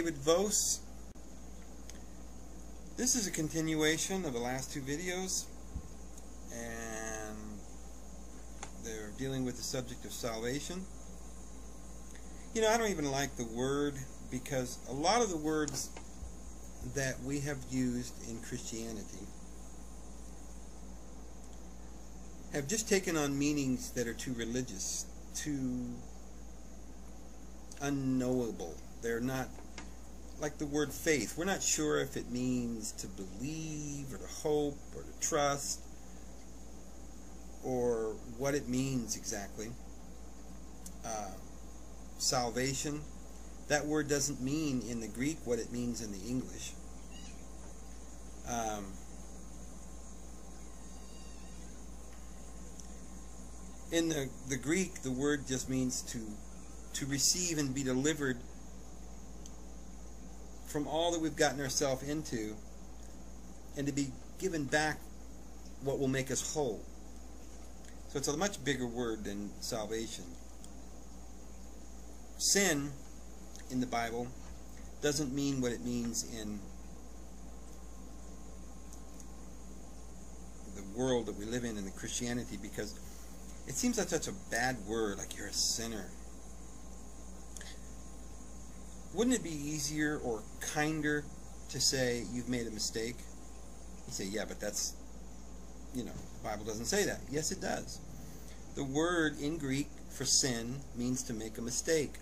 David Vos. This is a continuation of the last two videos, and they're dealing with the subject of salvation. You know, I don't even like the word, because a lot of the words that we have used in Christianity have just taken on meanings that are too religious, too unknowable. They're not like the word faith. We're not sure if it means to believe or to hope or to trust or what it means exactly. Salvation, that word doesn't mean in the Greek what it means in the English. In the Greek, the word just means to receive and be delivered from all that we've gotten ourselves into, and to be given back what will make us whole. So it's a much bigger word than salvation. Sin in the Bible doesn't mean what it means in the world that we live in the Christianity, because it seems like such a bad word, like you're a sinner. Wouldn't it be easier or kinder to say you've made a mistake? You say, yeah, but that's, you know, the Bible doesn't say that. Yes, it does. The word in Greek for sin means to make a mistake.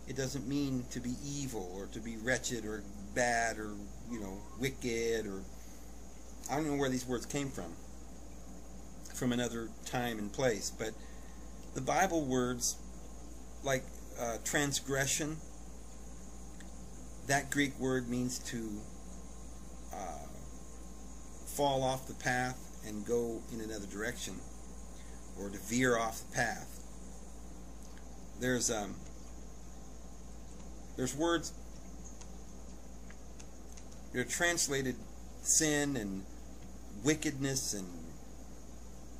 It doesn't mean to be evil or to be wretched or bad or, you know, wicked, or I don't know where these words came from another time and place. But the Bible words like transgression, that Greek word means to fall off the path and go in another direction, or to veer off the path. There's words that are translated sin and wickedness and,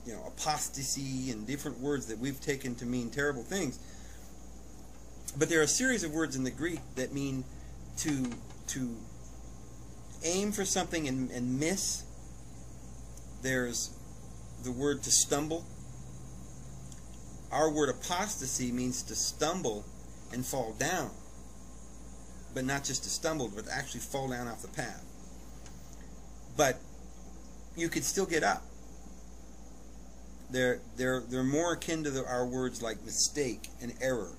you know, apostasy, and different words that we've taken to mean terrible things. But there are a series of words in the Greek that mean to aim for something and miss. There's the word to stumble. Our word apostasy means to stumble and fall down, but not just to stumble, but to actually fall down off the path. But you could still get up. They're more akin to our words like mistake and error.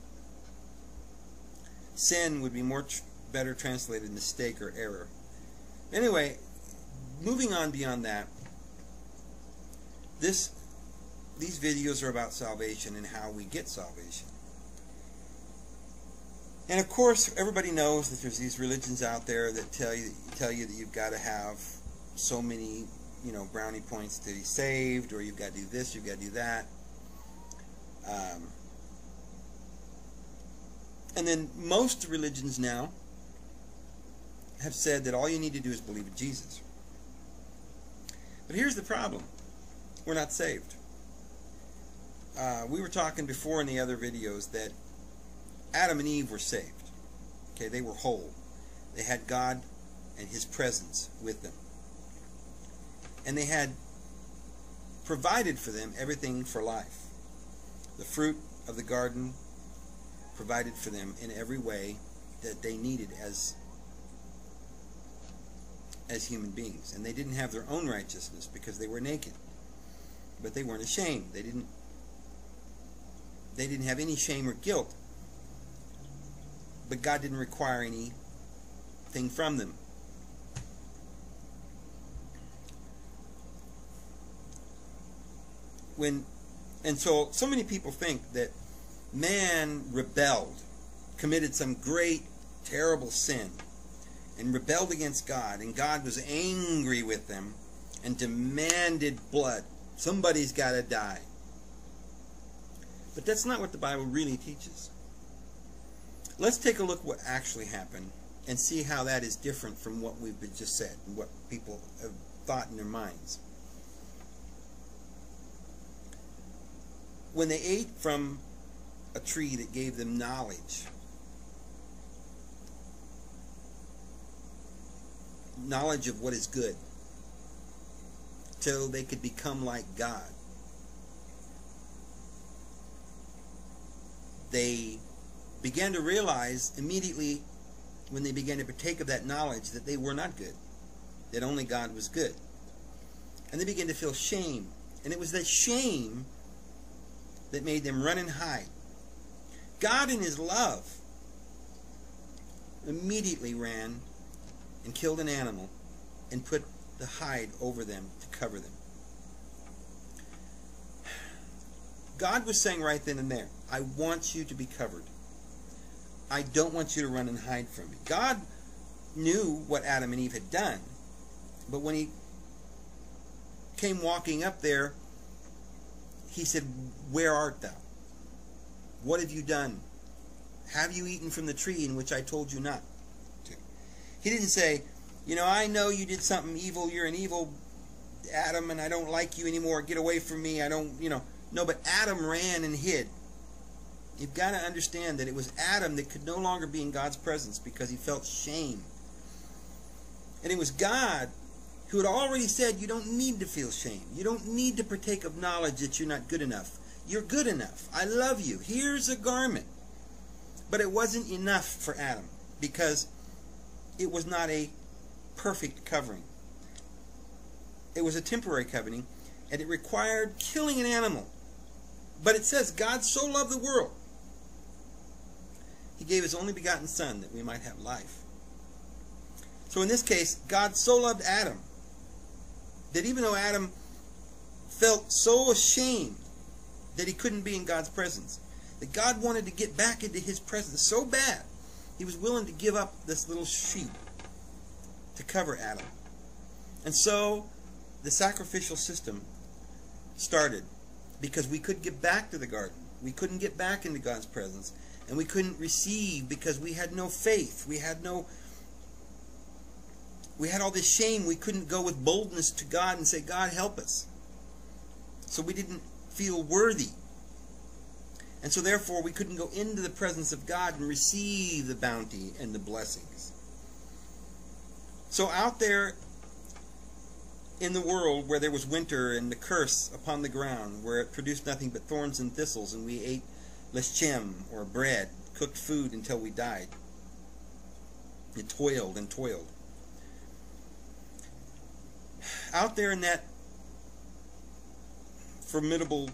Sin would be better translated mistake or error. Anyway, moving on beyond that, these videos are about salvation and how we get salvation. And of course, everybody knows that there's these religions out there that tell you that you've got to have so many, you know, brownie points to be saved, or you've got to do this, you've got to do that. And then most religions now have said that all you need to do is believe in Jesus. But here's the problem. We're not saved. We were talking before in the other videos that Adam and Eve were saved. Okay, they were whole. They had God and His presence with them. And they had provided for them everything for life. The fruit of the garden provided for them in every way that they needed as human beings. And they didn't have their own righteousness because they were naked. But they weren't ashamed. They didn't have any shame or guilt. But God didn't require anything from them. So many people think that man rebelled, committed some great, terrible sin, and rebelled against God, and God was angry with them and demanded blood. Somebody's got to die. But that's not what the Bible really teaches. Let's take a look what actually happened and see how that is different from what we've just said and what people have thought in their minds. When they ate from a tree that gave them knowledge, knowledge of what is good, till they could become like God. They began to realize immediately when they began to partake of that knowledge that they were not good, that only God was good. And they began to feel shame. And it was that shame that made them run and hide. God in his love immediately ran and killed an animal and put the hide over them to cover them. God was saying right then and there, I want you to be covered. I don't want you to run and hide from me. God knew what Adam and Eve had done, but when he came walking up there, he said, where art thou? What have you done? Have you eaten from the tree in which I told you not to? He didn't say, you know, I know you did something evil. You're an evil Adam, and I don't like you anymore. Get away from me. I don't, you know. No, but Adam ran and hid. You've got to understand that it was Adam that could no longer be in God's presence because he felt shame. And it was God who had already said, you don't need to feel shame. You don't need to partake of knowledge that you're not good enough. You're good enough. I love you. Here's a garment. But it wasn't enough for Adam because it was not a perfect covering. It was a temporary covering, and it required killing an animal. But it says, God so loved the world, he gave his only begotten Son that we might have life. So in this case, God so loved Adam that even though Adam felt so ashamed that he couldn't be in God's presence, that God wanted to get back into his presence so bad, he was willing to give up this little sheep to cover Adam. And so the sacrificial system started because we couldn't get back to the garden. We couldn't get back into God's presence. And we couldn't receive because we had no faith. We had all this shame. We couldn't go with boldness to God and say, God, help us. So we didn't feel worthy. And so therefore we couldn't go into the presence of God and receive the bounty and the blessings. So out there in the world where there was winter and the curse upon the ground, where it produced nothing but thorns and thistles, and we ate lechem, or bread, cooked food until we died. It toiled and toiled. Out there in that formidable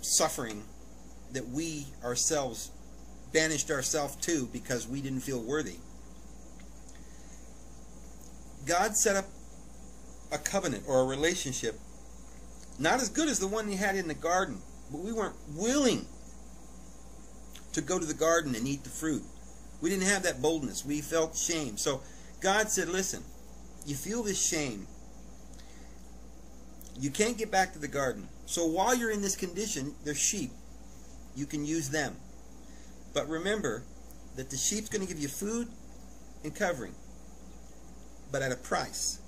suffering that we ourselves banished ourselves to because we didn't feel worthy, God set up a covenant or a relationship not as good as the one he had in the garden, but we weren't willing to go to the garden and eat the fruit. We didn't have that boldness. We felt shame. So God said, listen, you feel this shame. You can't get back to the garden. So while you're in this condition, there's sheep. You can use them. But remember that the sheep's going to give you food and covering, but at a price.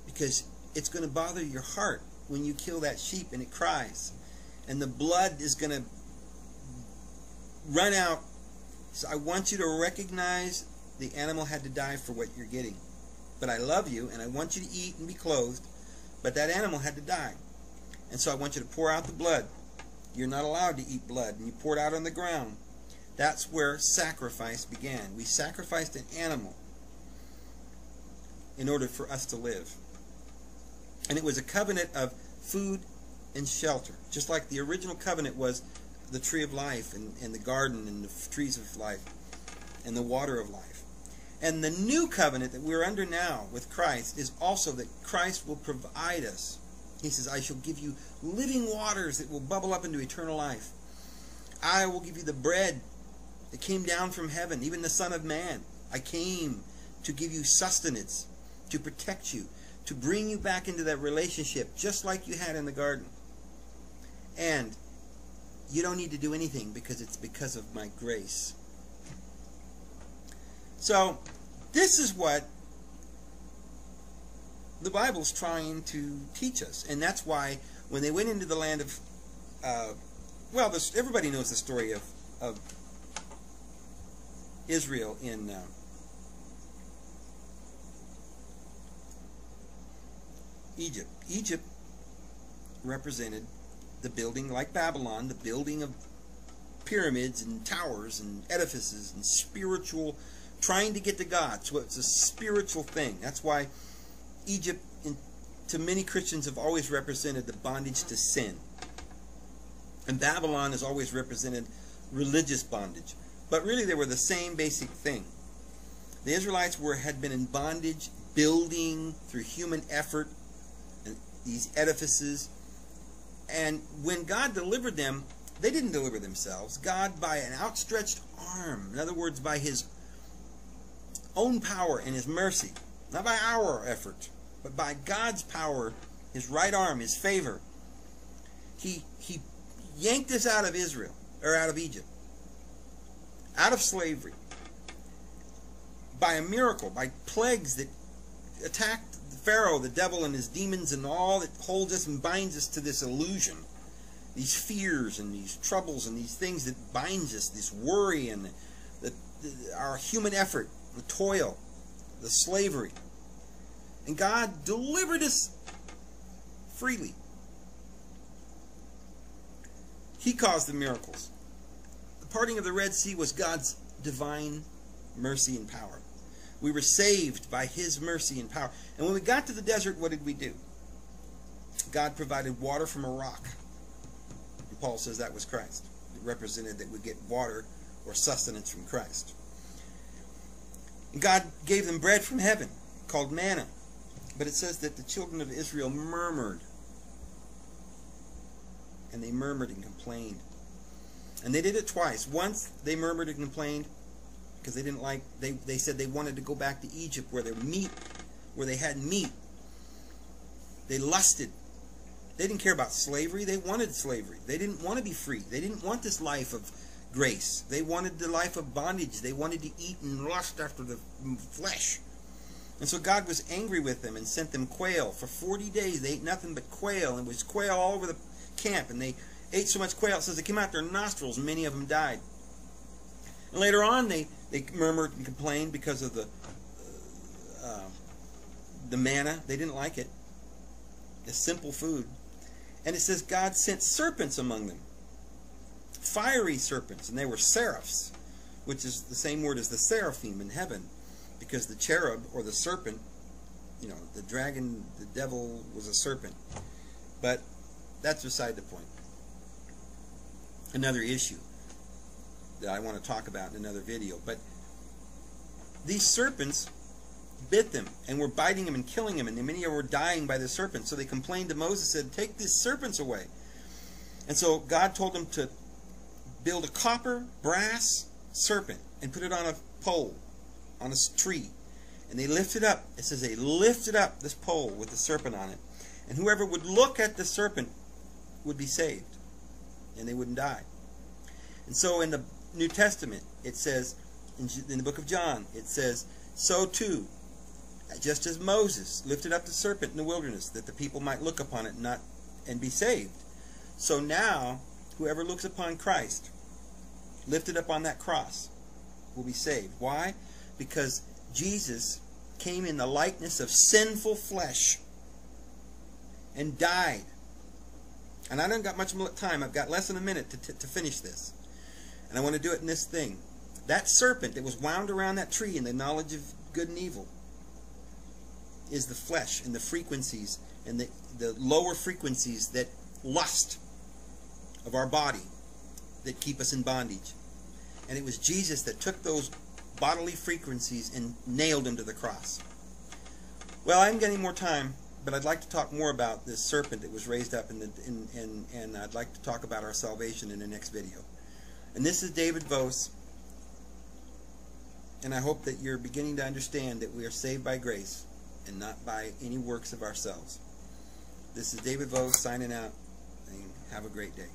Because it's going to bother your heart when you kill that sheep and it cries. And the blood is going to run out. So I want you to recognize the animal had to die for what you're getting. But I love you and I want you to eat and be clothed. But that animal had to die. And so I want you to pour out the blood. You're not allowed to eat blood. And you pour it out on the ground. That's where sacrifice began. We sacrificed an animal in order for us to live. And it was a covenant of food and shelter. Just like the original covenant was the tree of life and the garden and the trees of life and the water of life. And the new covenant that we're under now with Christ is also that Christ will provide us. He says, I shall give you living waters that will bubble up into eternal life. I will give you the bread that came down from heaven, even the Son of Man. I came to give you sustenance, to protect you, to bring you back into that relationship just like you had in the garden. And you don't need to do anything because it's because of my grace. So this is what the Bible's trying to teach us. And that's why when they went into the land of, everybody knows the story of Israel in Egypt. Egypt represented the building, like Babylon, the building of pyramids and towers and edifices and spiritual, trying to get to God. So it's a spiritual thing. That's why Egypt, to many Christians, have always represented the bondage to sin. And Babylon has always represented religious bondage. But really they were the same basic thing. The Israelites had been in bondage, building through human effort and these edifices. And when God delivered them, they didn't deliver themselves. God, by an outstretched arm, in other words, by His own power and His mercy, not by our effort, but by God's power, His right arm, His favor, He yanked us out of Israel, or out of Egypt, out of slavery, by a miracle, by plagues that attacked Pharaoh, the devil, and his demons, and all that holds us and binds us to this illusion, these fears and these troubles and these things that binds us, this worry and our human effort, the toil, the slavery. And God delivered us freely. He caused the miracles. The parting of the Red Sea was God's divine mercy and power. We were saved by His mercy and power. And when we got to the desert, what did we do? God provided water from a rock. And Paul says that was Christ. It represented that we get water or sustenance from Christ. And God gave them bread from heaven called manna. But it says that the children of Israel murmured. And they murmured and complained. And they did it twice. Once they murmured and complained because they didn't like, they said they wanted to go back to Egypt where they had meat. They lusted. They didn't care about slavery. They wanted slavery. They didn't want to be free. They didn't want this life of grace. They wanted the life of bondage. They wanted to eat and lust after the flesh. And so God was angry with them and sent them quail. For 40 days they ate nothing but quail. And it was quail all over the camp. And they ate so much quail, it says it came out their nostrils, and many of them died. And later on they murmured and complained because of the manna. They didn't like it. It's simple food. And it says God sent serpents among them. Fiery serpents. And they were seraphs, which is the same word as the seraphim in heaven. Because the cherub, or the serpent, you know, the dragon, the devil was a serpent. But that's beside the point. Another issue that I want to talk about in another video. But these serpents bit them and were biting them and killing them, and many of them were dying by the serpents. So they complained to Moses, said, "Take these serpents away." And so God told them to build a copper, brass serpent and put it on a pole, on a tree. And they lifted up, it says they lifted up this pole with the serpent on it. And whoever would look at the serpent would be saved. And they wouldn't die. And so in the New Testament, it says, in the book of John, it says, so too, just as Moses lifted up the serpent in the wilderness, that the people might look upon it and be saved. So now, whoever looks upon Christ, lifted up on that cross, will be saved. Why? Because Jesus came in the likeness of sinful flesh and died. And I don't got much time. I've got less than a minute to finish this. And I want to do it in this thing. That serpent that was wound around that tree in the knowledge of good and evil is the flesh and the frequencies and the lower frequencies that lust of our body that keep us in bondage. And it was Jesus that took those bodily frequencies and nailed them to the cross. Well, I haven't got any more time, but I'd like to talk more about this serpent that was raised up, and I'd like to talk about our salvation in the next video. And this is David Vos, and I hope that you're beginning to understand that we are saved by grace and not by any works of ourselves. This is David Vos signing out, and have a great day.